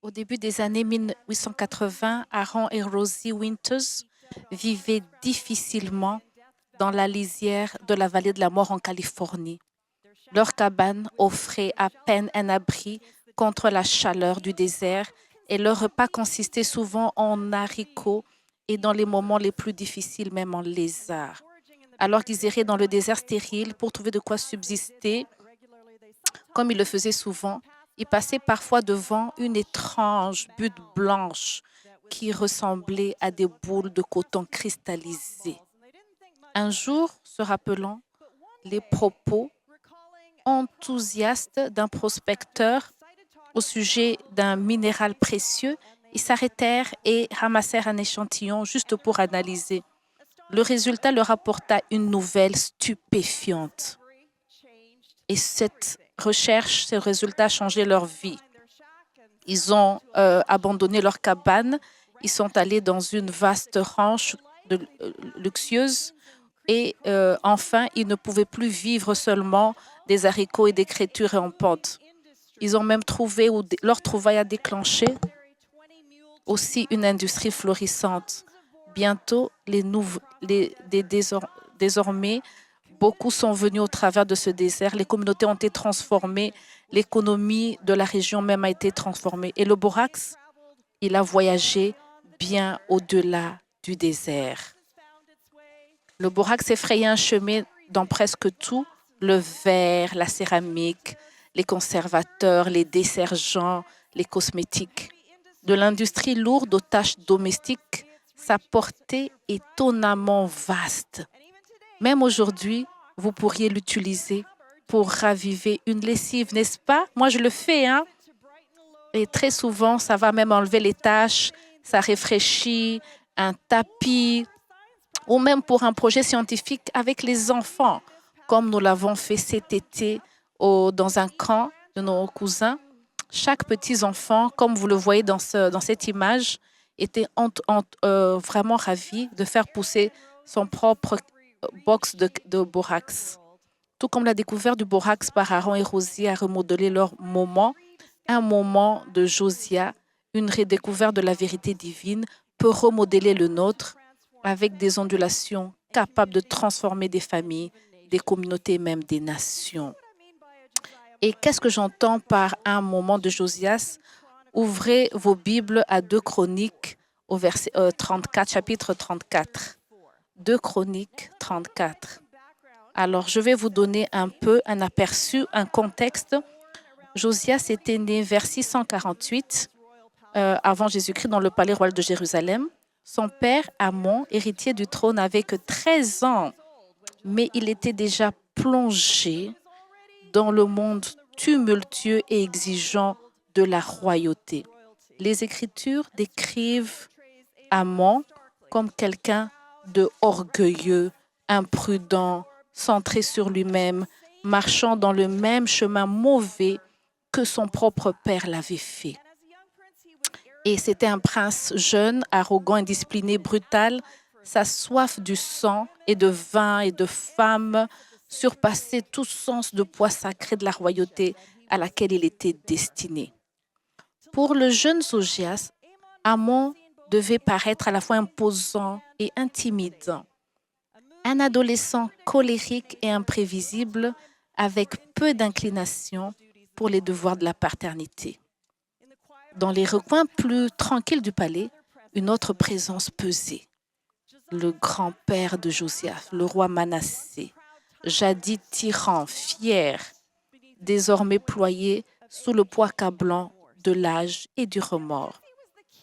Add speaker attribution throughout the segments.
Speaker 1: Au début des années 1880, Aaron et Rosie Winters vivaient difficilement dans la lisière de la vallée de la mort en Californie. Leur cabane offrait à peine un abri contre la chaleur du désert et leur repas consistait souvent en haricots et dans les moments les plus difficiles même en lézards. Alors qu'ils erraient dans le désert stérile pour trouver de quoi subsister, comme ils le faisaient souvent, ils passaient parfois devant une étrange butte blanche qui ressemblait à des boules de coton cristallisées. Un jour, se rappelant les propos enthousiastes d'un prospecteur au sujet d'un minéral précieux, ils s'arrêtèrent et ramassèrent un échantillon juste pour analyser. Le résultat leur apporta une nouvelle stupéfiante. Et cette recherche, ce résultat a changé leur vie. Ils ont abandonné leur cabane, ils sont allés dans une vaste ranch luxueuse et enfin, ils ne pouvaient plus vivre seulement des haricots et des créatures en pente. Ils ont même trouvé, ou leur trouvaille a déclenché aussi une industrie florissante. Bientôt, désormais, beaucoup sont venus au travers de ce désert. Les communautés ont été transformées. L'économie de la région même a été transformée. Et le borax, il a voyagé bien au-delà du désert. Le borax s'est frayé un chemin dans presque tout, le verre, la céramique, les conservateurs, les détergents, les cosmétiques. De l'industrie lourde aux tâches domestiques, sa portée est étonnamment vaste. Même aujourd'hui, vous pourriez l'utiliser pour raviver une lessive, n'est-ce pas? Moi, je le fais, hein? Et très souvent, ça va même enlever les taches, ça rafraîchit un tapis, ou même pour un projet scientifique avec les enfants, comme nous l'avons fait cet été dans un camp de nos cousins. Chaque petit enfant, comme vous le voyez dans cette image, était vraiment ravi de faire pousser son propre box de borax. Tout comme la découverte du borax par Aaron et Rosie a remodelé leur moment, un moment de Josia, une redécouverte de la vérité divine peut remodeler le nôtre avec des ondulations capables de transformer des familles, des communautés et même des nations. Et qu'est-ce que j'entends par un moment de Josias? Ouvrez vos Bibles à 2 Chroniques, au verset 34, chapitre 34. 2 Chroniques 34. Alors, je vais vous donner un peu un aperçu, un contexte. Josias était né vers 648 avant Jésus-Christ dans le palais royal de Jérusalem. Son père, Amon, héritier du trône, n'avait que 13 ans, mais il était déjà plongé dans le monde tumultueux et exigeant de la royauté. Les Écritures décrivent Amon comme quelqu'un de orgueilleux, imprudent, centré sur lui-même, marchant dans le même chemin mauvais que son propre père l'avait fait. Et c'était un prince jeune, arrogant, indiscipliné, brutal. Sa soif du sang et de vin et de femme surpassait tout sens de poids sacré de la royauté à laquelle il était destiné. Pour le jeune Josias, Amon devait paraître à la fois imposant et intimidant. Un adolescent colérique et imprévisible avec peu d'inclination pour les devoirs de la paternité. Dans les recoins plus tranquilles du palais, une autre présence pesait. Le grand-père de Josias, le roi Manassé, jadis tyran, fier, désormais ployé sous le poids accablant de l'âge et du remords.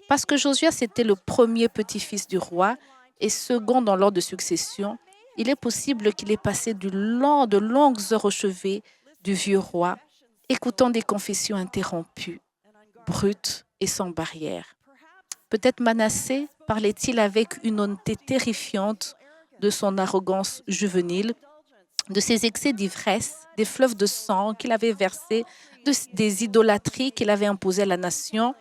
Speaker 1: Parce que Josias était le premier petit-fils du roi et second dans l'ordre de succession, il est possible qu'il ait passé de longues heures au chevet du vieux roi, écoutant des confessions interrompues, brutes et sans barrière. Peut-être Manassé parlait-il avec une honnêteté terrifiante de son arrogance juvénile, de ses excès d'ivresse, des fleuves de sang qu'il avait versés, des idolâtries qu'il avait imposées à la nation,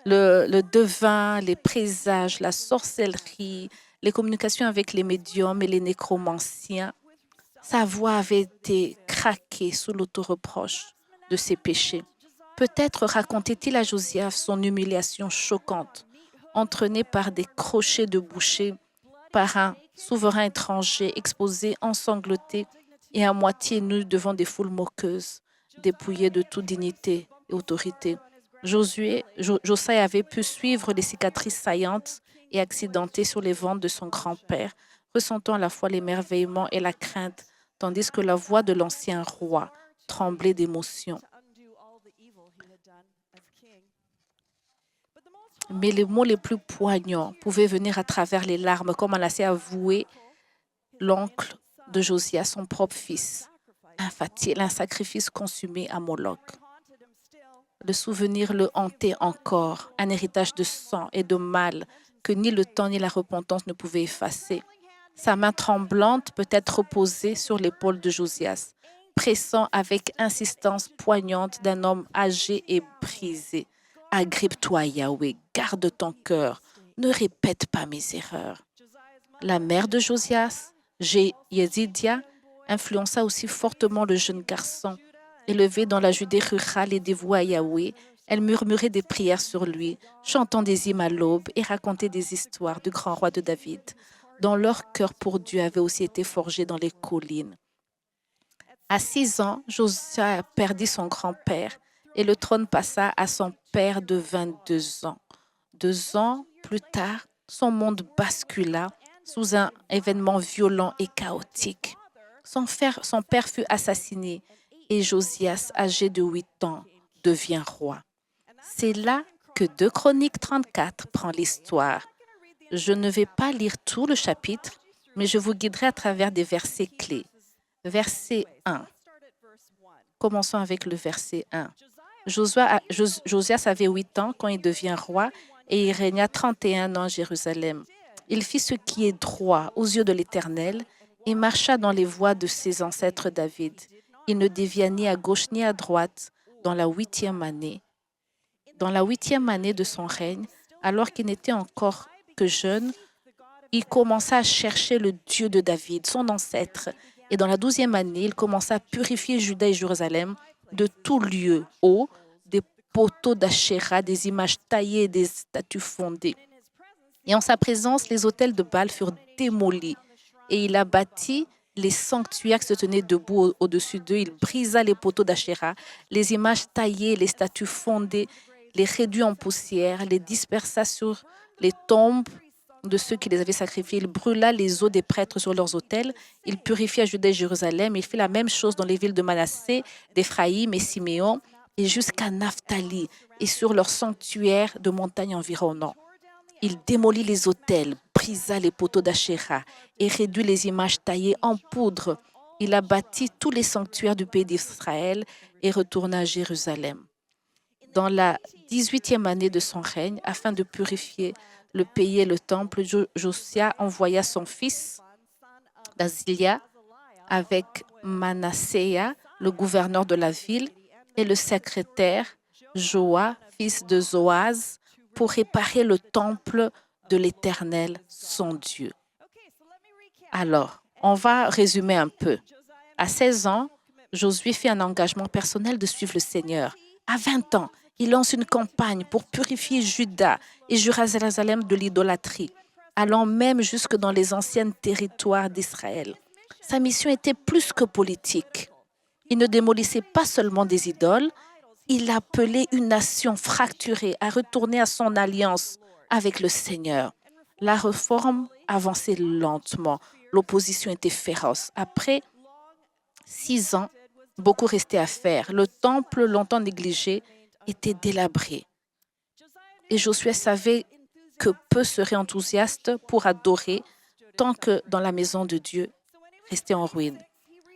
Speaker 1: le devin, les présages, la sorcellerie, les communications avec les médiums et les nécromanciens. Sa voix avait été craquée sous l'autoreproche de ses péchés. Peut-être racontait-il à Josias son humiliation choquante, entraîné par des crochets de boucher, par un souverain étranger exposé, ensanglanté et à moitié nu devant des foules moqueuses, dépouillé de toute dignité et autorité. Josiah avait pu suivre les cicatrices saillantes et accidentées sur les ventres de son grand-père, ressentant à la fois l'émerveillement et la crainte, tandis que la voix de l'ancien roi tremblait d'émotion. Mais les mots les plus poignants pouvaient venir à travers les larmes, comme Manassé avoué l'oncle de Josias, son propre fils, infantile, un sacrifice consumé à Moloch. Le souvenir le hantait encore, un héritage de sang et de mal que ni le temps ni la repentance ne pouvaient effacer. Sa main tremblante peut être posée sur l'épaule de Josias, pressant avec insistance poignante d'un homme âgé et brisé. « Agrippe-toi, Yahweh, garde ton cœur, ne répète pas mes erreurs. » La mère de Josias, Yézidia, influença aussi fortement le jeune garçon. Élevé dans la Judée rurale et dévoué à Yahweh, elle murmurait des prières sur lui, chantant des hymnes à l'aube et racontait des histoires du grand roi de David, dont leur cœur pour Dieu avait aussi été forgé dans les collines. À 6 ans, Josias perdit son grand-père et le trône passa à son père de 22 ans. 2 ans plus tard, son monde bascula sous un événement violent et chaotique. Son père fut assassiné et Josias, âgé de 8 ans, devient roi. C'est là que 2 Chroniques 34 prend l'histoire. Je ne vais pas lire tout le chapitre, mais je vous guiderai à travers des versets clés. Verset 1. Commençons avec le verset 1. Josias avait 8 ans quand il devient roi et il régna 31 ans à Jérusalem. Il fit ce qui est droit aux yeux de l'Éternel et marcha dans les voies de ses ancêtres David. Il ne dévia ni à gauche ni à droite dans la 8e année. Dans la 8e année de son règne, alors qu'il n'était encore que jeune, il commença à chercher le Dieu de David, son ancêtre. Et dans la 12e année, il commença à purifier Juda et Jérusalem de tout lieu haut, des poteaux d'Achéra, des images taillées et des statues fondées. Et en sa présence, les autels de Baal furent démolis. Et il a bâti les sanctuaires qui se tenaient debout au-dessus d'eux. Il brisa les poteaux d'Achéra, les images taillées, les statues fondées, les réduit en poussière, les dispersa sur les tombes de ceux qui les avaient sacrifiés. Il brûla les os des prêtres sur leurs autels. Il purifia Juda et Jérusalem. Il fit la même chose dans les villes de Manassé, d'Éphraïm et Siméon, et jusqu'à Naphtali, et sur leurs sanctuaires de montagnes environnantes. Il démolit les autels, brisa les poteaux d'Achéra et réduit les images taillées en poudre. Il a bâti tous les sanctuaires du pays d'Israël et retourna à Jérusalem. Dans la 18e année de son règne, afin de purifier le pays et le temple, Josias envoya son fils Bazilia avec Manasséa, le gouverneur de la ville, et le secrétaire Joa, fils de Zoaz, pour réparer le temple de l'Éternel, son Dieu. Alors, on va résumer un peu. À 16 ans, Josué fait un engagement personnel de suivre le Seigneur. À 20 ans, il lance une campagne pour purifier Juda et Jérusalem de l'idolâtrie, allant même jusque dans les anciens territoires d'Israël. Sa mission était plus que politique. Il ne démolissait pas seulement des idoles, il appelait une nation fracturée à retourner à son alliance avec le Seigneur. La réforme avançait lentement. L'opposition était féroce. Après 6 ans, beaucoup restait à faire. Le temple, longtemps négligé, était délabré. Et Josué savait que peu seraient enthousiastes pour adorer tant que dans la maison de Dieu restait en ruine.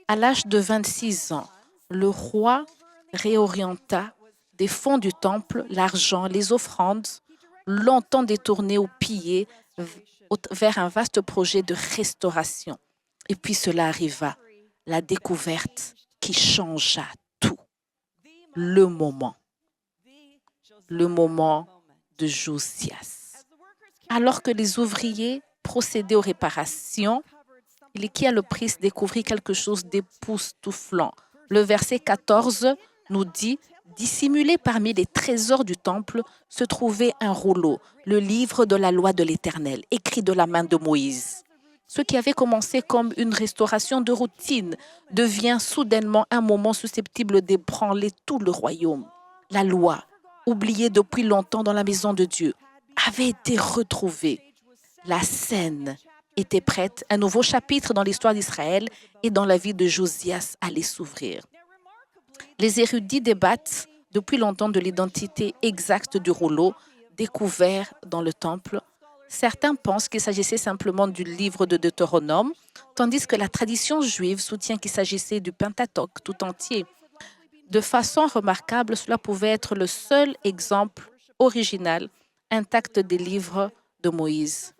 Speaker 1: À l'âge de 26 ans, le roi réorienta des fonds du temple, l'argent, les offrandes, longtemps détournés ou pillés, vers un vaste projet de restauration. Et puis cela arriva, la découverte qui changea tout. Le moment de Josias. Alors que les ouvriers procédaient aux réparations, Hilkiah le priest découvrit quelque chose d'époustouflant. Le verset 14 nous dit Dissimulé parmi les trésors du temple se trouvait un rouleau, le livre de la loi de l'Éternel, écrit de la main de Moïse. Ce qui avait commencé comme une restauration de routine devient soudainement un moment susceptible d'ébranler tout le royaume. La loi, oubliée depuis longtemps dans la maison de Dieu, avait été retrouvée. La scène était prête. Un nouveau chapitre dans l'histoire d'Israël et dans la vie de Josias allait s'ouvrir. Les érudits débattent depuis longtemps de l'identité exacte du rouleau découvert dans le temple. Certains pensent qu'il s'agissait simplement du livre de Deutéronome, tandis que la tradition juive soutient qu'il s'agissait du Pentateuque tout entier. De façon remarquable, cela pouvait être le seul exemple original intact des livres de Moïse.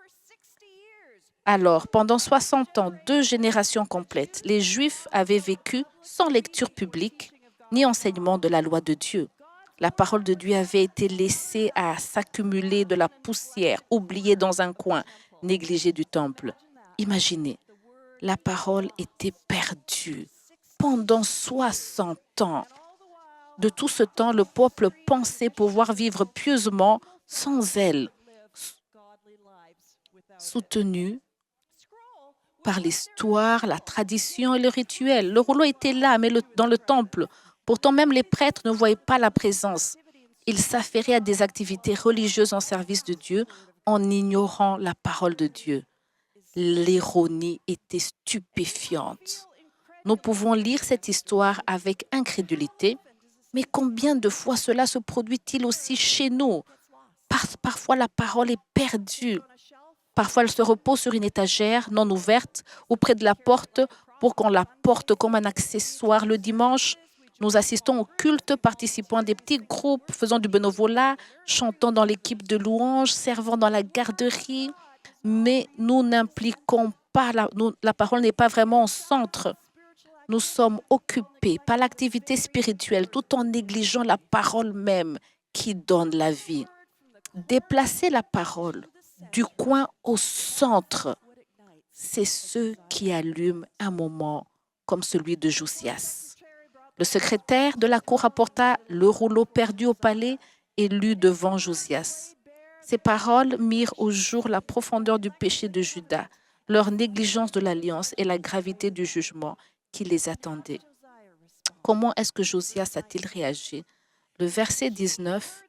Speaker 1: Alors, pendant 60 ans, 2 générations complètes, les Juifs avaient vécu sans lecture publique ni enseignement de la loi de Dieu. La parole de Dieu avait été laissée à s'accumuler de la poussière, oubliée dans un coin, négligée du temple. Imaginez, la parole était perdue pendant 60 ans. De tout ce temps, le peuple pensait pouvoir vivre pieusement sans elle, soutenu par l'histoire, la tradition et le rituel. Le rouleau était là, mais dans le temple. Pourtant, même les prêtres ne voyaient pas la présence. Ils s'affairaient à des activités religieuses en service de Dieu en ignorant la parole de Dieu. L'ironie était stupéfiante. Nous pouvons lire cette histoire avec incrédulité, mais combien de fois cela se produit-il aussi chez nous? Parfois, la parole est perdue. Parfois, elle se repose sur une étagère non ouverte ou près de la porte pour qu'on la porte comme un accessoire le dimanche. Nous assistons au culte, participant à des petits groupes, faisant du bénévolat, chantant dans l'équipe de louanges, servant dans la garderie. Mais nous n'impliquons pas, la parole n'est pas vraiment au centre. Nous sommes occupés par l'activité spirituelle tout en négligeant la parole même qui donne la vie. Déplacer la parole du coin au centre, c'est ce qui allume un moment comme celui de Josias. Le secrétaire de la cour apporta le rouleau perdu au palais et lut devant Josias. Ces paroles mirent au jour la profondeur du péché de Juda, leur négligence de l'alliance et la gravité du jugement qui les attendait. Comment est-ce que Josias a-t-il réagi? Le verset 19,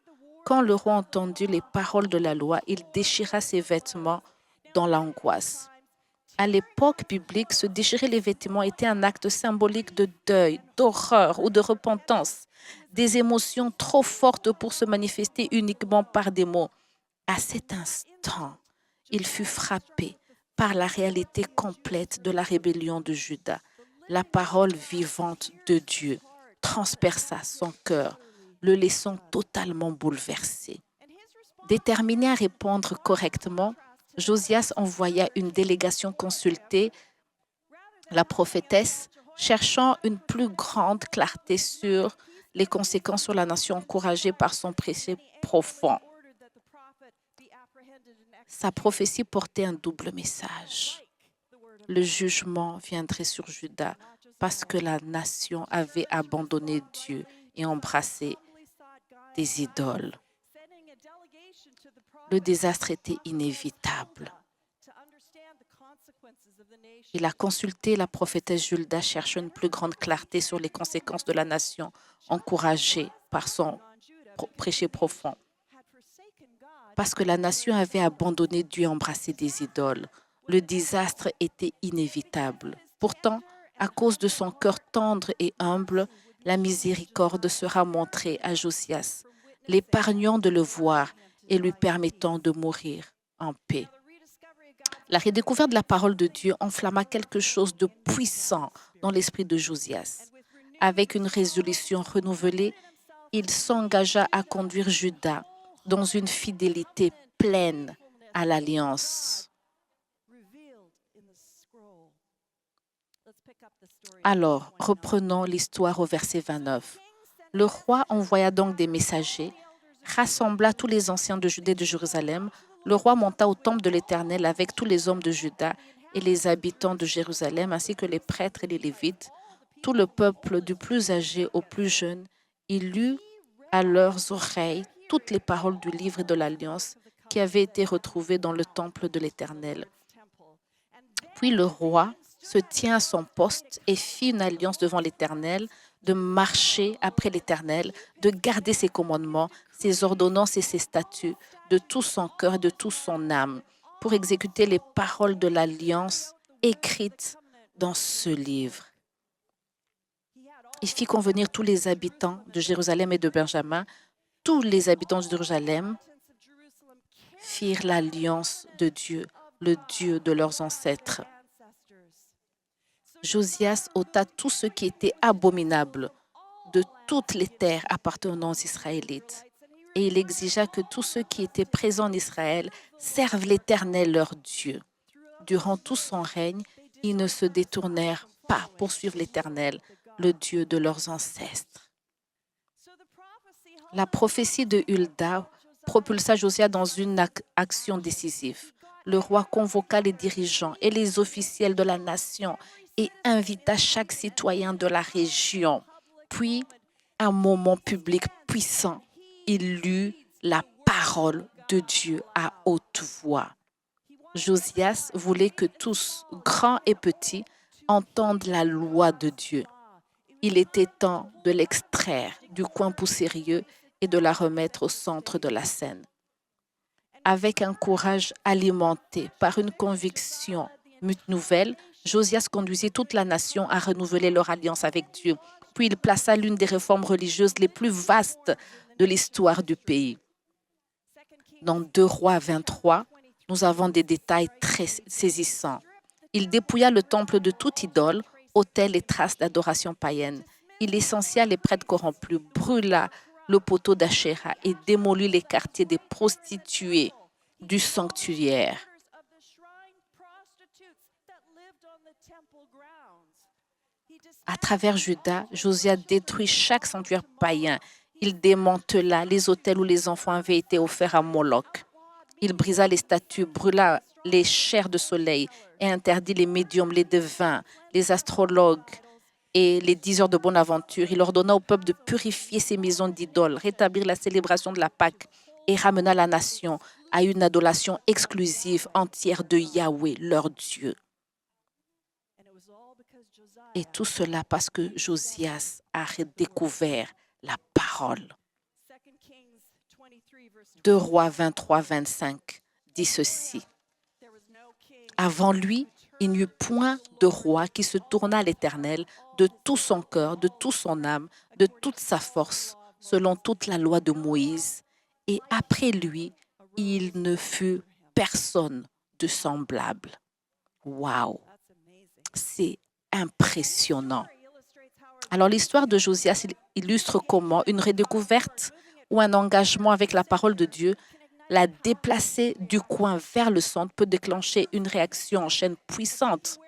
Speaker 1: quand le roi entendit les paroles de la loi, il déchira ses vêtements dans l'angoisse. À l'époque biblique, se déchirer les vêtements était un acte symbolique de deuil, d'horreur ou de repentance, des émotions trop fortes pour se manifester uniquement par des mots. À cet instant, il fut frappé par la réalité complète de la rébellion de Juda. La parole vivante de Dieu transperça son cœur, le laissant totalement bouleversé. Déterminé à répondre correctement, Josias envoya une délégation consulter la prophétesse, cherchant une plus grande clarté sur les conséquences sur la nation encouragée par son péché profond. Sa prophétie portait un double message. Le jugement viendrait sur Juda parce que la nation avait abandonné Dieu et embrassé des idoles. Le désastre était inévitable. Il a consulté la prophétesse Julda, cherchant une plus grande clarté sur les conséquences de la nation encouragée par son péché profond. Parce que la nation avait abandonné Dieu et embrassé des idoles. Le désastre était inévitable. Pourtant, à cause de son cœur tendre et humble, la miséricorde sera montrée à Josias, l'épargnant de le voir et lui permettant de mourir en paix. La redécouverte de la parole de Dieu enflamma quelque chose de puissant dans l'esprit de Josias. Avec une résolution renouvelée, il s'engagea à conduire Juda dans une fidélité pleine à l'alliance. Alors, reprenons l'histoire au verset 29. Le roi envoya donc des messagers, rassembla tous les anciens de Judée et de Jérusalem. Le roi monta au temple de l'Éternel avec tous les hommes de Juda et les habitants de Jérusalem, ainsi que les prêtres et les Lévites, tout le peuple du plus âgé au plus jeune, Il lut à leurs oreilles toutes les paroles du livre de l'Alliance qui avaient été retrouvées dans le temple de l'Éternel. Puis le roi se tient à son poste et fit une alliance devant l'Éternel, de marcher après l'Éternel, de garder ses commandements, ses ordonnances et ses statuts, de tout son cœur et de toute son âme, pour exécuter les paroles de l'alliance écrites dans ce livre. Il fit convenir tous les habitants de Jérusalem et de Benjamin. Tous les habitants de Jérusalem firent l'alliance de Dieu, le Dieu de leurs ancêtres. Josias ôta tout ce qui était abominable de toutes les terres appartenant aux Israélites. Et il exigea que tous ceux qui étaient présents en Israël servent l'Éternel leur Dieu. Durant tout son règne, ils ne se détournèrent pas pour suivre l'Éternel, le Dieu de leurs ancêtres. La prophétie de Hulda propulsa Josias dans une action décisive. Le roi convoqua les dirigeants et les officiels de la nation et invita chaque citoyen de la région. Puis, un moment public puissant, il lut la parole de Dieu à haute voix. Josias voulait que tous, grands et petits, entendent la loi de Dieu. Il était temps de l'extraire du coin poussiéreux et de la remettre au centre de la scène. Avec un courage alimenté par une conviction nouvelle, Josias conduisit toute la nation à renouveler leur alliance avec Dieu. Puis il plaça l'une des réformes religieuses les plus vastes de l'histoire du pays. Dans 2 Rois 23, nous avons des détails très saisissants. Il dépouilla le temple de toute idole, autel et traces d'adoration païenne. Il licencia les prêtres corrompus, brûla le poteau d'Achéra et démolit les quartiers des prostituées du sanctuaire. À travers Juda, Josias détruit chaque sanctuaire païen. Il démantela les autels où les enfants avaient été offerts à Moloch. Il brisa les statues, brûla les chairs de soleil et interdit les médiums, les devins, les astrologues et les diseurs de bonne aventure. Il ordonna au peuple de purifier ses maisons d'idoles, rétablir la célébration de la Pâque et ramena la nation à une adoration exclusive entière de Yahweh, leur Dieu. Et tout cela parce que Josias a redécouvert la parole. 2 Rois 23, 25 dit ceci. Avant lui, il n'y eut point de roi qui se tourna à l'Éternel de tout son cœur, de toute son âme, de toute sa force, selon toute la loi de Moïse. Et après lui, il ne fut personne de semblable. Waouh! C'est impressionnant. Alors, l'histoire de Josias illustre comment une redécouverte ou un engagement avec la parole de Dieu, la déplacer du coin vers le centre, peut déclencher une réaction en chaîne puissante.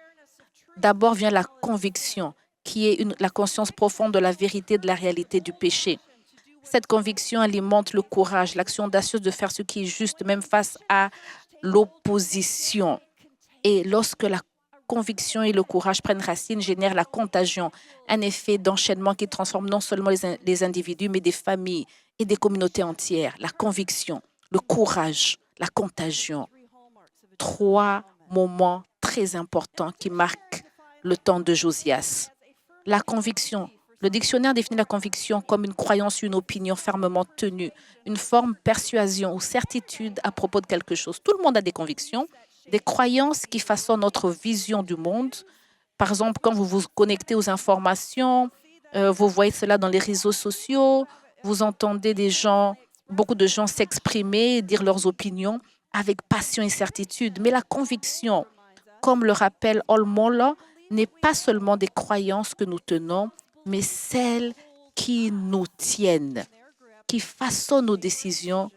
Speaker 1: D'abord vient la conviction, qui est la conscience profonde de la vérité et de la réalité du péché. Cette conviction alimente le courage, l'action audacieuse de faire ce qui est juste, même face à l'opposition. Et lorsque la conviction et le courage prennent racine, génèrent la contagion, un effet d'enchaînement qui transforme non seulement les individus, mais des familles et des communautés entières. La conviction, le courage, la contagion. 3 moments très importants qui marquent le temps de Josias. La conviction. Le dictionnaire définit la conviction comme une croyance, une opinion fermement tenue, une forme persuasion ou certitude à propos de quelque chose. Tout le monde a des convictions, des croyances qui façonnent notre vision du monde. Par exemple, quand vous vous connectez aux informations, vous voyez cela dans les réseaux sociaux, vous entendez beaucoup de gens s'exprimer, dire leurs opinions avec passion et certitude. Mais la conviction, comme le rappelle Olmola, n'est pas seulement des croyances que nous tenons, mais celles qui nous tiennent, qui façonnent nos décisions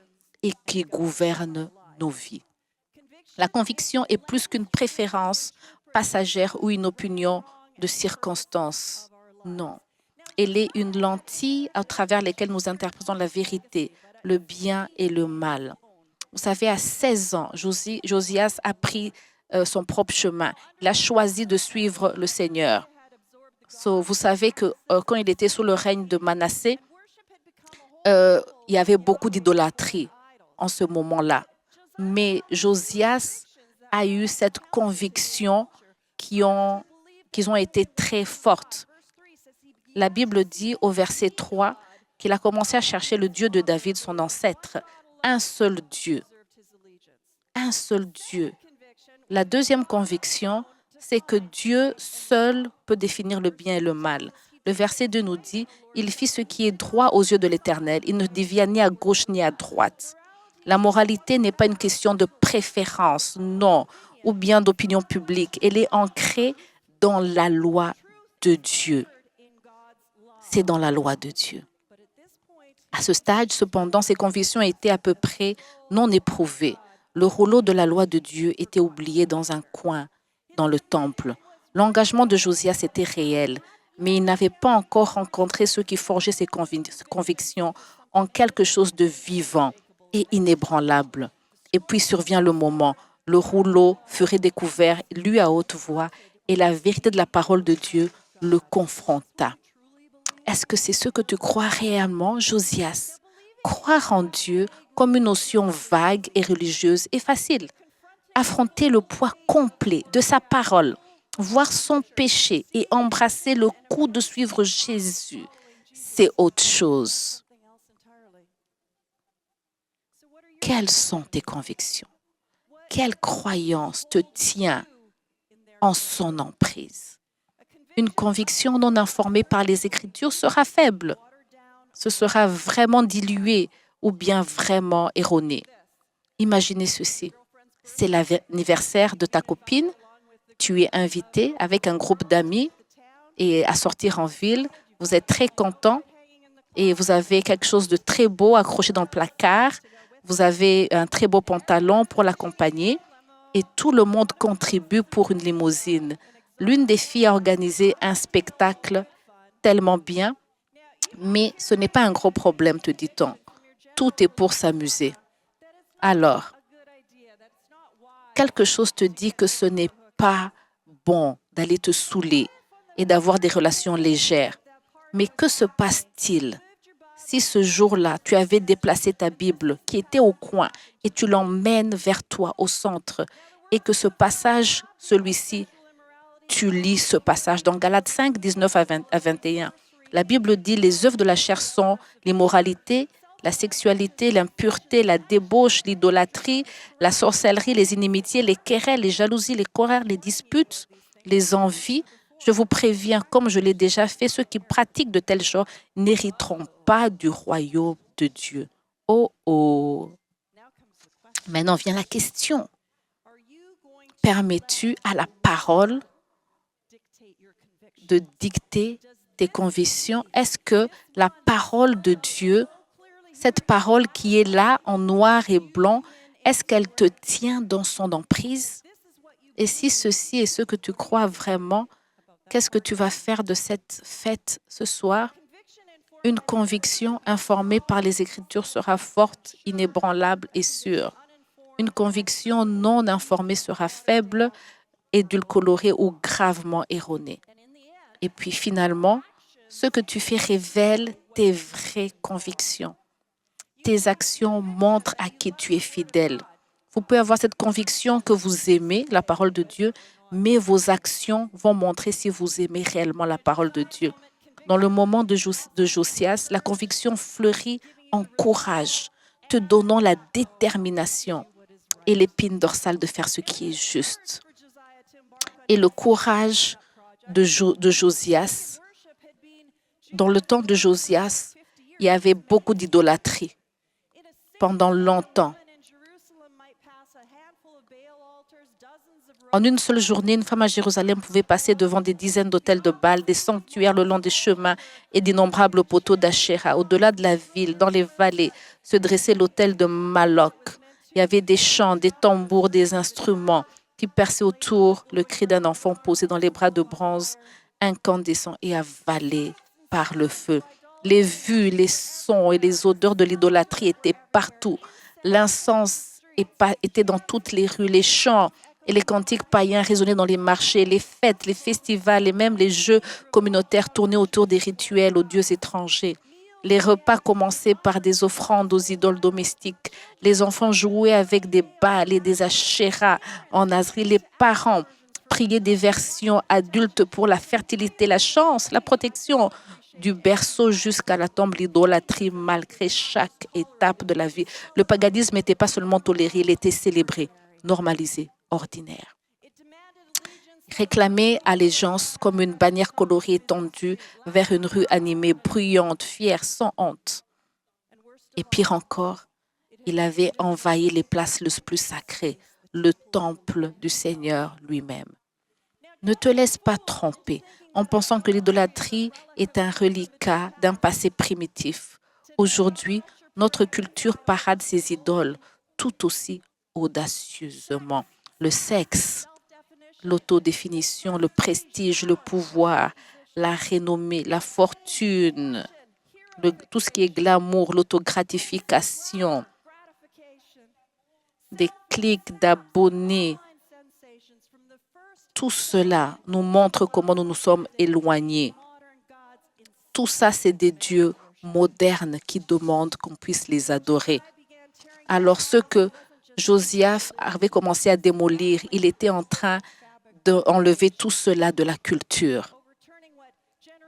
Speaker 1: et qui gouvernent nos vies. La conviction est plus qu'une préférence passagère ou une opinion de circonstance. Non. Elle est une lentille à travers laquelle nous interprétons la vérité, le bien et le mal. Vous savez, à 16 ans, Josias a pris son propre chemin. Il a choisi de suivre le Seigneur. Vous savez que quand il était sous le règne de Manassé, il y avait beaucoup d'idolâtrie en ce moment-là. Mais Josias a eu cette conviction qu'ils ont été très fortes. La Bible dit au verset 3 qu'il a commencé à chercher le Dieu de David, son ancêtre. Un seul Dieu. Un seul Dieu. La deuxième conviction, c'est que Dieu seul peut définir le bien et le mal. Le verset 2 nous dit, « Il fit ce qui est droit aux yeux de l'Éternel. Il ne dévia ni à gauche ni à droite. » La moralité n'est pas une question de préférence, non, ou bien d'opinion publique. Elle est ancrée dans la loi de Dieu. C'est dans la loi de Dieu. À ce stade, cependant, ces convictions étaient à peu près non éprouvées. Le rouleau de la loi de Dieu était oublié dans un coin, dans le temple. L'engagement de Josias était réel, mais il n'avait pas encore rencontré ceux qui forgeaient ses convictions en quelque chose de vivant et inébranlable. Et puis survient le moment. Le rouleau fut redécouvert, lu à haute voix, et la vérité de la parole de Dieu le confronta. Est-ce que c'est ce que tu crois réellement, Josias? Croire en Dieu comme une notion vague et religieuse est facile. Affronter le poids complet de sa parole, voir son péché et embrasser le coup de suivre Jésus, c'est autre chose. Quelles sont tes convictions? Quelle croyance te tient en son emprise? Une conviction non informée par les Écritures sera faible. Ce sera vraiment dilué ou bien vraiment erroné. Imaginez ceci. C'est l'anniversaire de ta copine. Tu es invité avec un groupe d'amis et à sortir en ville. Vous êtes très content et vous avez quelque chose de très beau accroché dans le placard. Vous avez un très beau pantalon pour l'accompagner et tout le monde contribue pour une limousine. L'une des filles a organisé un spectacle tellement bien, mais ce n'est pas un gros problème, te dit-on. Tout est pour s'amuser. Alors, quelque chose te dit que ce n'est pas bon d'aller te saouler et d'avoir des relations légères. Mais que se passe-t-il si ce jour-là, tu avais déplacé ta Bible qui était au coin et tu l'emmènes vers toi au centre et que ce passage, celui-ci, tu lis ce passage dans Galates 5, 19 à 21. La Bible dit les œuvres de la chair sont l'immoralité, la sexualité, l'impureté, la débauche, l'idolâtrie, la sorcellerie, les inimitiés, les querelles, les jalousies, les colères, les disputes, les envies. Je vous préviens, comme je l'ai déjà fait, ceux qui pratiquent de telles choses n'hériteront pas du royaume de Dieu. Oh oh. Maintenant vient la question. Permets-tu à la parole de dicter tes convictions? Est-ce que la parole de Dieu, cette parole qui est là en noir et blanc, est-ce qu'elle te tient dans son emprise? Et si ceci est ce que tu crois vraiment, qu'est-ce que tu vas faire de cette fête ce soir? Une conviction informée par les Écritures sera forte, inébranlable et sûre. Une conviction non informée sera faible, édulcorée ou gravement erronée. Et puis finalement, ce que tu fais révèle tes vraies convictions. Tes actions montrent à qui tu es fidèle. Vous pouvez avoir cette conviction que vous aimez la parole de Dieu, mais vos actions vont montrer si vous aimez réellement la parole de Dieu. Dans le moment de Josias, la conviction fleurit en courage, te donnant la détermination et l'épine dorsale de faire ce qui est juste. Et le courage de Josias, dans le temps de Josias, il y avait beaucoup d'idolâtrie pendant longtemps. En une seule journée, une femme à Jérusalem pouvait passer devant des dizaines d'autels de Baal, des sanctuaires le long des chemins et d'innombrables poteaux d'Achéra. Au-delà de la ville, dans les vallées, se dressait l'autel de Moloch. Il y avait des chants, des tambours, des instruments qui perçaient autour le cri d'un enfant posé dans les bras de bronze, incandescent et avalé par le feu. Les vues, les sons et les odeurs de l'idolâtrie étaient partout. L'encens était dans toutes les rues, les chants et les cantiques païens résonnaient dans les marchés, les fêtes, les festivals et même les jeux communautaires tournaient autour des rituels aux dieux étrangers. Les repas commençaient par des offrandes aux idoles domestiques. Les enfants jouaient avec des balles et des achéras en Azri. Les parents priaient des versions adultes pour la fertilité, la chance, la protection. Du berceau jusqu'à la tombe, l'idolâtrie, malgré chaque étape de la vie. Le paganisme n'était pas seulement toléré, il était célébré, normalisé, ordinaire. Réclamer allégeance comme une bannière colorée tendue vers une rue animée, bruyante, fière, sans honte. Et pire encore, il avait envahi les places les plus sacrées, le temple du Seigneur lui-même. Ne te laisse pas tromper en pensant que l'idolâtrie est un reliquat d'un passé primitif. Aujourd'hui, notre culture parade ses idoles tout aussi audacieusement. Le sexe, l'autodéfinition, le prestige, le pouvoir, la renommée, la fortune, tout ce qui est glamour, l'autogratification, des clics d'abonnés. Tout cela nous montre comment nous nous sommes éloignés. Tout ça, c'est des dieux modernes qui demandent qu'on puisse les adorer. Alors, ce que Josias avait commencé à démolir, il était en train d'enlever tout cela de la culture.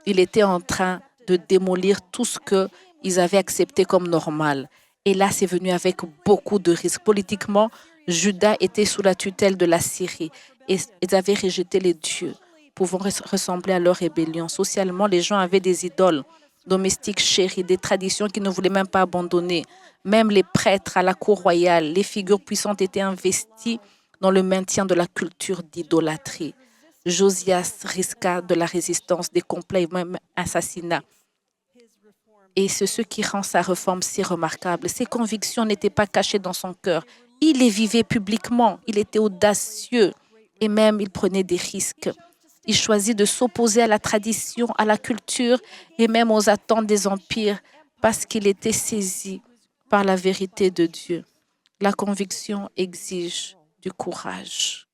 Speaker 1: Il était en train de démolir tout ce qu'ils avaient accepté comme normal. Et là, c'est venu avec beaucoup de risques. Politiquement, Juda était sous la tutelle de la Syrie et ils avaient rejeté les dieux pouvant ressembler à leur rébellion. Socialement, les gens avaient des idoles domestiques chéries, des traditions qu'ils ne voulaient même pas abandonner. Même les prêtres à la cour royale, les figures puissantes étaient investies dans le maintien de la culture d'idolâtrie. Josias risqua de la résistance, des complets et même assassinats. Et c'est ce qui rend sa réforme si remarquable. Ses convictions n'étaient pas cachées dans son cœur. Il les vivait publiquement. Il était audacieux et même il prenait des risques. Il choisit de s'opposer à la tradition, à la culture et même aux attentes des empires parce qu'il était saisi par la vérité de Dieu. La conviction exige du courage.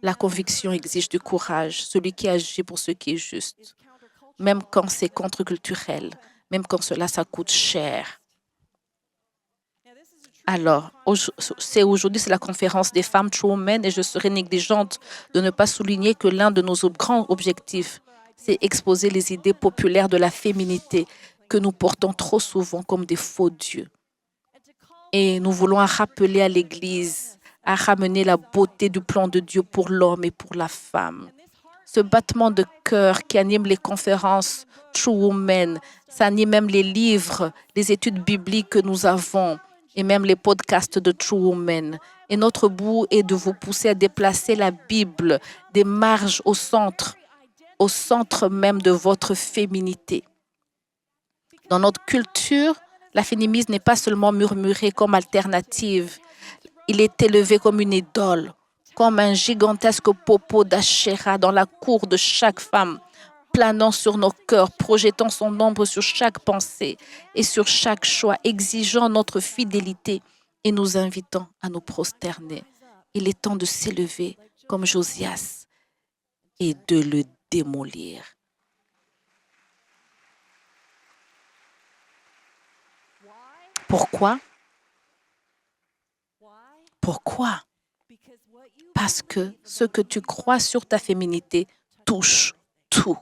Speaker 1: La conviction exige du courage, celui qui agit pour ce qui est juste, même quand c'est contre-culturel, même quand cela, ça coûte cher. Alors, aujourd'hui, c'est la conférence des femmes True Women et je serais négligente de ne pas souligner que l'un de nos grands objectifs, c'est exposer les idées populaires de la féminité que nous portons trop souvent comme des faux dieux. Et nous voulons rappeler à l'Église à ramener la beauté du plan de Dieu pour l'homme et pour la femme. Ce battement de cœur qui anime les conférences True Women, ça anime même les livres, les études bibliques que nous avons et même les podcasts de True Women. Et notre but est de vous pousser à déplacer la Bible des marges au centre même de votre féminité. Dans notre culture, la féminisme n'est pas seulement murmurée comme alternative, il est élevé comme une idole, comme un gigantesque popo d'Achéra dans la cour de chaque femme, planant sur nos cœurs, projetant son ombre sur chaque pensée et sur chaque choix, exigeant notre fidélité et nous invitant à nous prosterner. Il est temps de s'élever comme Josias et de le démolir. Pourquoi? Pourquoi? Parce que ce que tu crois sur ta féminité touche tout.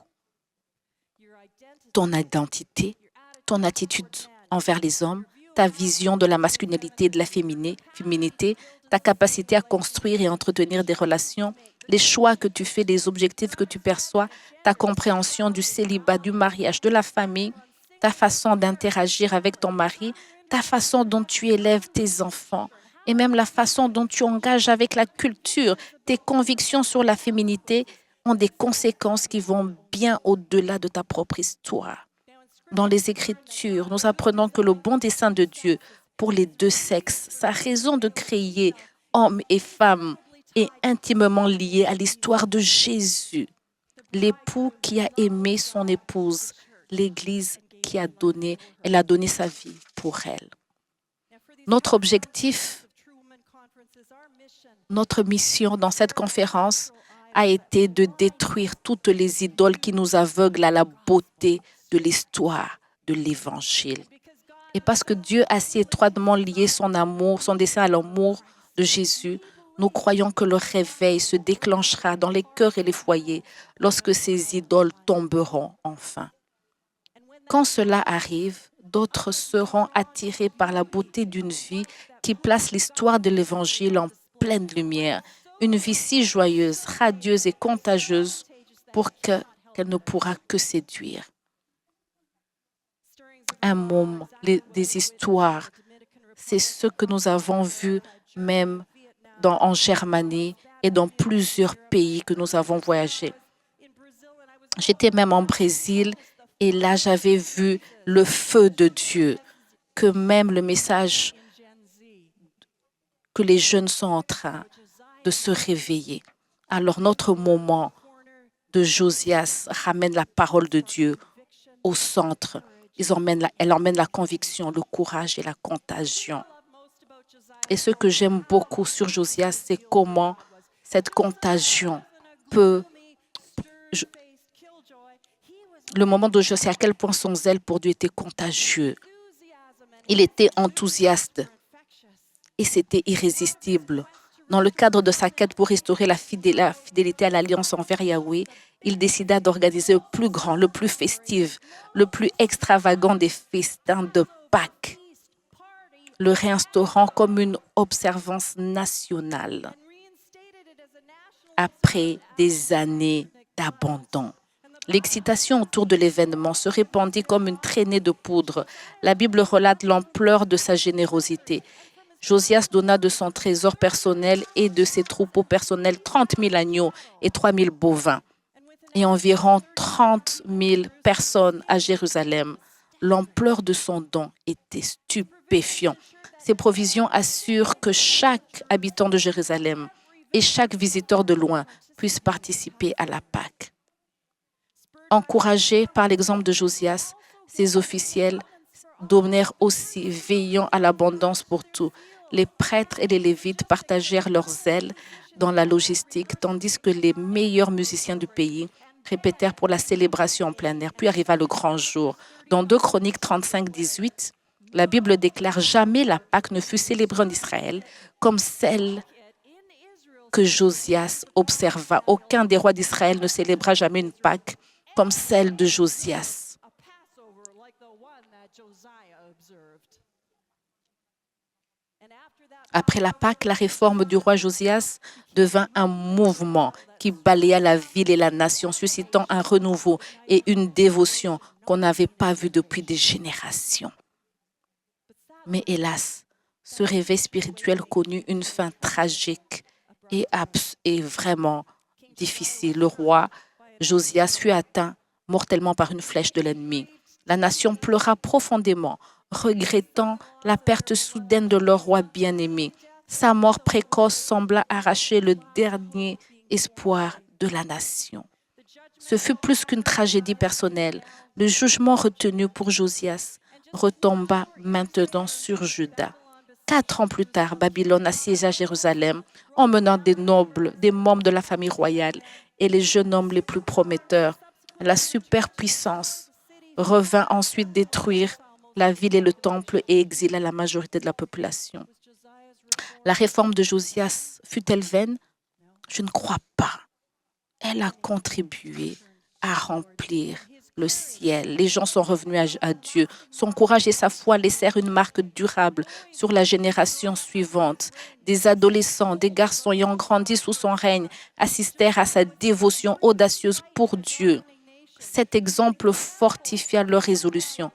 Speaker 1: Ton identité, ton attitude envers les hommes, ta vision de la masculinité et de la féminité, ta capacité à construire et entretenir des relations, les choix que tu fais, les objectifs que tu perçois, ta compréhension du célibat, du mariage, de la famille, ta façon d'interagir avec ton mari, ta façon dont tu élèves tes enfants et même la façon dont tu engages avec la culture, tes convictions sur la féminité ont des conséquences qui vont bien au-delà de ta propre histoire. Dans les Écritures, nous apprenons que le bon dessein de Dieu pour les deux sexes, sa raison de créer hommes et femmes, est intimement liée à l'histoire de Jésus, l'époux qui a aimé son épouse, l'Église qui a donné, elle a donné sa vie pour elle. Notre objectif, notre mission dans cette conférence a été de détruire toutes les idoles qui nous aveuglent à la beauté de l'histoire de l'Évangile. Et parce que Dieu a si étroitement lié son amour, son dessein à l'amour de Jésus, nous croyons que le réveil se déclenchera dans les cœurs et les foyers lorsque ces idoles tomberont enfin. Quand cela arrive, d'autres seront attirés par la beauté d'une vie qui place l'histoire de l'Évangile en pleine lumière, une vie si joyeuse, radieuse et contagieuse qu'elle ne pourra que séduire. Un moment, des histoires, c'est ce que nous avons vu même en Germanie et dans plusieurs pays que nous avons voyagé. J'étais même en Brésil et là, j'avais vu le feu de Dieu, que même le message que les jeunes sont en train de se réveiller. Alors, notre moment de Josias ramène la parole de Dieu au centre. Elle emmène la conviction, le courage et la contagion. Et ce que j'aime beaucoup sur Josias, c'est comment cette contagion peut... Le moment de Josias, à quel point son zèle pour Dieu était contagieux. Il était enthousiaste et c'était irrésistible. Dans le cadre de sa quête pour restaurer la fidélité à l'alliance envers Yahweh, il décida d'organiser le plus grand, le plus festif, le plus extravagant des festins de Pâques, le réinstaurant comme une observance nationale après des années d'abandon. L'excitation autour de l'événement se répandit comme une traînée de poudre. La Bible relate l'ampleur de sa générosité. Josias donna de son trésor personnel et de ses troupeaux personnels 30 000 agneaux et 3 000 bovins et environ 30 000 personnes à Jérusalem. L'ampleur de son don était stupéfiante. Ces provisions assurent que chaque habitant de Jérusalem et chaque visiteur de loin puisse participer à la Pâque. Encouragés par l'exemple de Josias, ses officiels donnèrent aussi, veillant à l'abondance pour tout. Les prêtres et les Lévites partagèrent leur zèle dans la logistique, tandis que les meilleurs musiciens du pays répétèrent pour la célébration en plein air. Puis arriva le grand jour. Dans 2 Chroniques 35, 18, la Bible déclare « Jamais la Pâque ne fut célébrée en Israël comme celle que Josias observa. Aucun des rois d'Israël ne célébra jamais une Pâque comme celle de Josias. » Après la Pâque, la réforme du roi Josias devint un mouvement qui balaya la ville et la nation, suscitant un renouveau et une dévotion qu'on n'avait pas vue depuis des générations. Mais hélas, ce réveil spirituel connut une fin tragique et vraiment difficile. Le roi Josias fut atteint mortellement par une flèche de l'ennemi. La nation pleura profondément, regrettant la perte soudaine de leur roi bien-aimé. Sa mort précoce sembla arracher le dernier espoir de la nation. Ce fut plus qu'une tragédie personnelle. Le jugement retenu pour Josias retomba maintenant sur Juda. 4 ans plus tard, Babylone assiégea Jérusalem, emmenant des nobles, des membres de la famille royale et les jeunes hommes les plus prometteurs. La superpuissance revint ensuite détruire la ville et le temple et exila la majorité de la population. La réforme de Josias fut-elle vaine? Je ne crois pas. Elle a contribué à remplir le ciel. Les gens sont revenus à Dieu. Son courage et sa foi laissèrent une marque durable sur la génération suivante. Des adolescents, des garçons ayant grandi sous son règne assistèrent à sa dévotion audacieuse pour Dieu. Cet exemple fortifia leur résolution.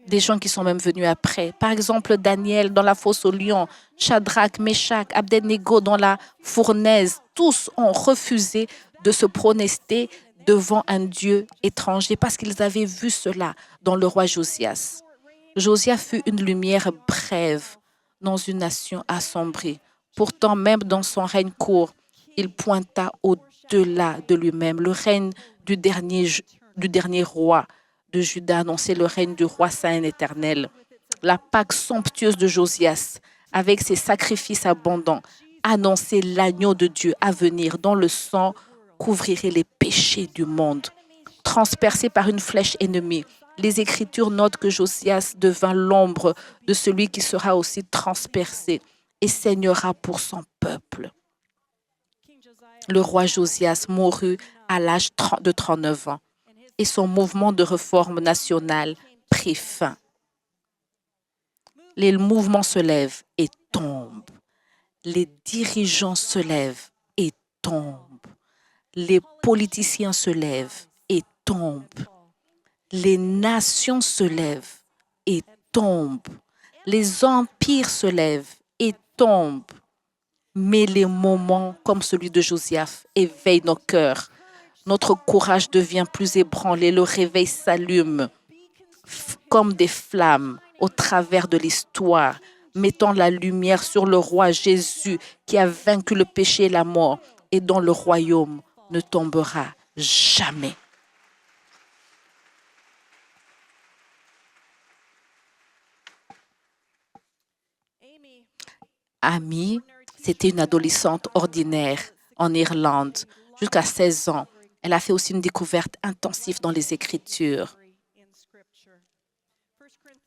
Speaker 1: Des gens qui sont même venus après. Par exemple, Daniel dans la fosse aux lions, Shadrach, Meshach, Abednego dans la fournaise. Tous ont refusé de se pronester devant un Dieu étranger parce qu'ils avaient vu cela dans le roi Josias. Josias fut une lumière brève dans une nation assombrie. Pourtant, même dans son règne court, il pointa au-delà de lui-même. Le règne du dernier roi de Juda annonçait le règne du roi saint et éternel. La Pâque somptueuse de Josias, avec ses sacrifices abondants, annonçait l'agneau de Dieu à venir dont le sang couvrirait les péchés du monde. transpercé par une flèche ennemie. Les Écritures notent que Josias devint l'ombre de celui qui sera aussi transpercé et saignera pour son peuple. Le roi Josias mourut à l'âge de 39 ans et son mouvement de réforme nationale prit fin. Les mouvements se lèvent et tombent. Les dirigeants se lèvent et tombent. Les politiciens se lèvent et tombent. Les nations se lèvent et tombent. Les empires se lèvent et tombent. Mais les moments comme celui de Josias éveillent nos cœurs. Notre courage devient plus ébranlé. Le réveil s'allume comme des flammes au travers de l'histoire, mettant la lumière sur le roi Jésus qui a vaincu le péché et la mort et dont le royaume ne tombera jamais. Amy, c'était une adolescente ordinaire en Irlande. Jusqu'à 16 ans, elle a fait aussi une découverte intensive dans les Écritures.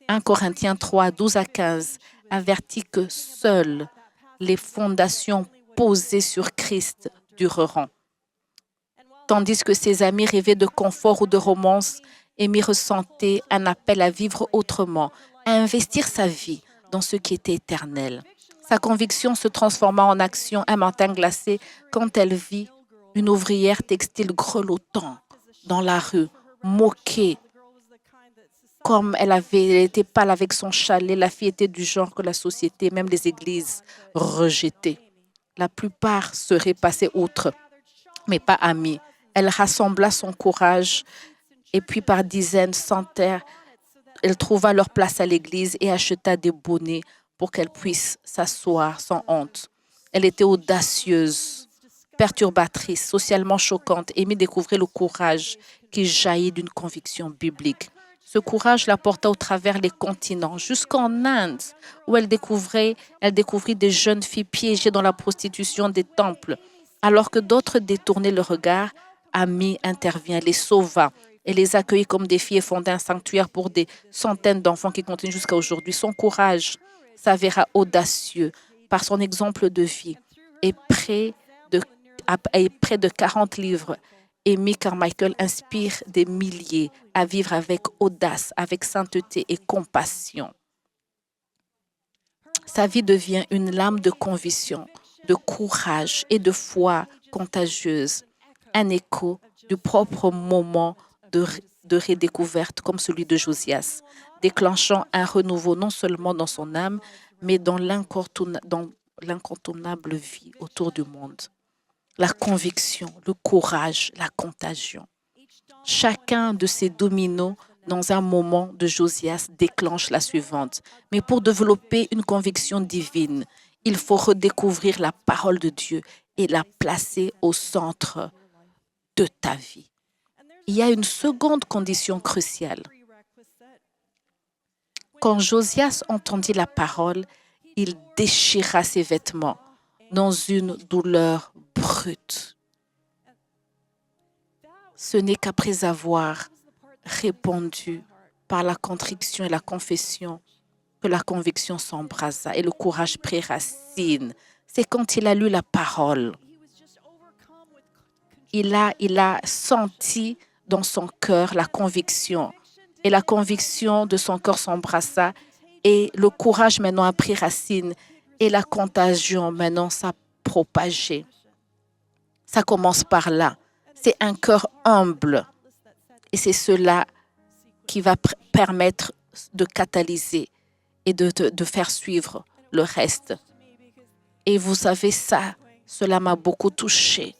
Speaker 1: 1 Corinthiens 3, 12 à 15 avertit que seules les fondations posées sur Christ dureront. Tandis que ses amis rêvaient de confort ou de romance, Amy ressentait un appel à vivre autrement, à investir sa vie dans ce qui était éternel. Sa conviction se transforma en action un matin glacé quand elle vit une ouvrière textile grelottant dans la rue, moquée. Comme elle était pâle avec son chalet, la fille était du genre que la société, même les églises, rejetaient. La plupart seraient passés outre, mais pas Amy. Elle rassembla son courage et puis par dizaines, centaines, elle trouva leur place à l'église et acheta des bonnets pour qu'elle puisse s'asseoir sans honte. Elle était audacieuse, perturbatrice, socialement choquante. Amy découvrait le courage qui jaillit d'une conviction biblique. Ce courage la porta au travers les continents, jusqu'en Inde, où elle découvrit des jeunes filles piégées dans la prostitution des temples. Alors que d'autres détournaient le regard, Amy intervient, les sauva et les accueillit comme des filles et fonda un sanctuaire pour des centaines d'enfants qui continuent jusqu'à aujourd'hui. Son courage s'avéra audacieux par son exemple de vie et près de 40 livres. Amy Carmichael inspire des milliers à vivre avec audace, avec sainteté et compassion. Sa vie devient une lame de conviction, de courage et de foi contagieuse, un écho du propre moment de redécouverte comme celui de Josias, déclenchant un renouveau non seulement dans son âme, mais dans l'incontournable vie autour du monde. La conviction, le courage, la contagion. Chacun de ces dominos dans un moment de Josias déclenche la suivante. Mais pour développer une conviction divine, il faut redécouvrir la parole de Dieu et la placer au centre de ta vie. Il y a une seconde condition cruciale. Quand Josias entendit la parole, il déchira ses vêtements dans une douleur brute. Ce n'est qu'après avoir répondu par la contrition et la confession que la conviction s'embrasa et le courage prit racine. C'est quand il a lu la parole. Il a senti dans son cœur la conviction. Et la conviction de son cœur s'embrassa et le courage maintenant a pris racine et la contagion maintenant s'est propagée. Ça commence par là. C'est un cœur humble et c'est cela qui va permettre de catalyser et de faire suivre le reste. Et vous savez ça, cela m'a beaucoup touchée.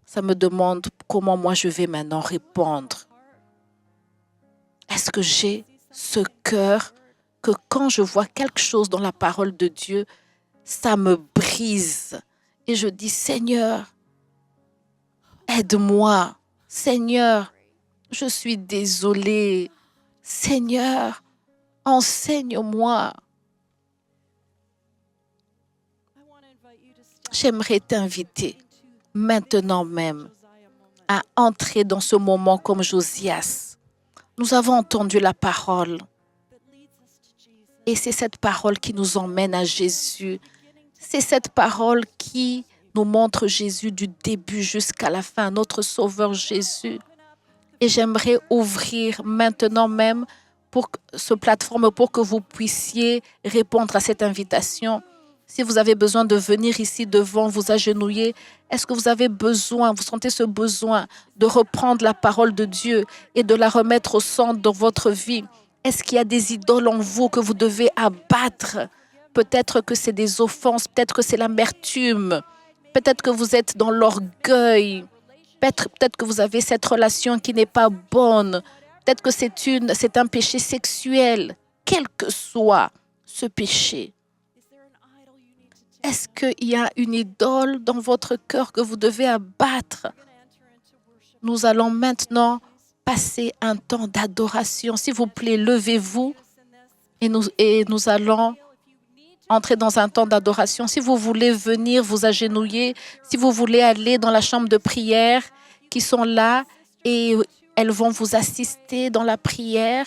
Speaker 1: Ça me demande comment moi je vais maintenant répondre. Est-ce que j'ai ce cœur que quand je vois quelque chose dans la parole de Dieu, ça me brise. Et je dis, Seigneur, aide-moi. Seigneur, je suis désolée. Seigneur, enseigne-moi. J'aimerais t'inviter maintenant même à entrer dans ce moment comme Josias. Nous avons entendu la parole. Et c'est cette parole qui nous emmène à Jésus. C'est cette parole qui nous montre Jésus du début jusqu'à la fin, notre Sauveur Jésus. Et j'aimerais ouvrir maintenant même pour ce plateforme pour que vous puissiez répondre à cette invitation. Si vous avez besoin de venir ici devant, vous agenouiller, est-ce que vous avez besoin, vous sentez ce besoin de reprendre la parole de Dieu et de la remettre au centre de votre vie? Est-ce qu'il y a des idoles en vous que vous devez abattre? Peut-être que c'est des offenses, peut-être que c'est l'amertume, peut-être que vous êtes dans l'orgueil, peut-être que vous avez cette relation qui n'est pas bonne, peut-être que c'est un péché sexuel, quel que soit ce péché. Est-ce qu'il y a une idole dans votre cœur que vous devez abattre? Nous allons maintenant passer un temps d'adoration. S'il vous plaît, levez-vous et nous allons entrer dans un temps d'adoration. Si vous voulez venir vous agenouiller, si vous voulez aller dans la chambre de prière qui sont là et elles vont vous assister dans la prière.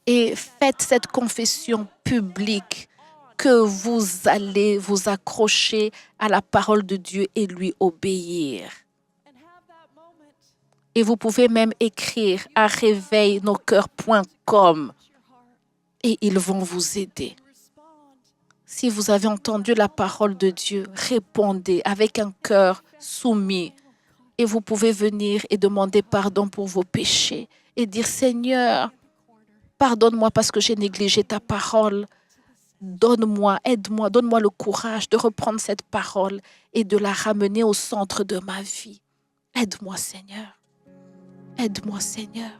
Speaker 1: Et faites cette confession publique que vous allez vous accrocher à la parole de Dieu et lui obéir. Et vous pouvez même écrire à réveilnoscoeurs.com et ils vont vous aider. Si vous avez entendu la parole de Dieu, répondez avec un cœur soumis et vous pouvez venir et demander pardon pour vos péchés et dire « Seigneur, pardonne-moi parce que j'ai négligé ta parole. Donne-moi, aide-moi, donne-moi le courage de reprendre cette parole et de la ramener au centre de ma vie. Aide-moi, Seigneur. Aide-moi, Seigneur. »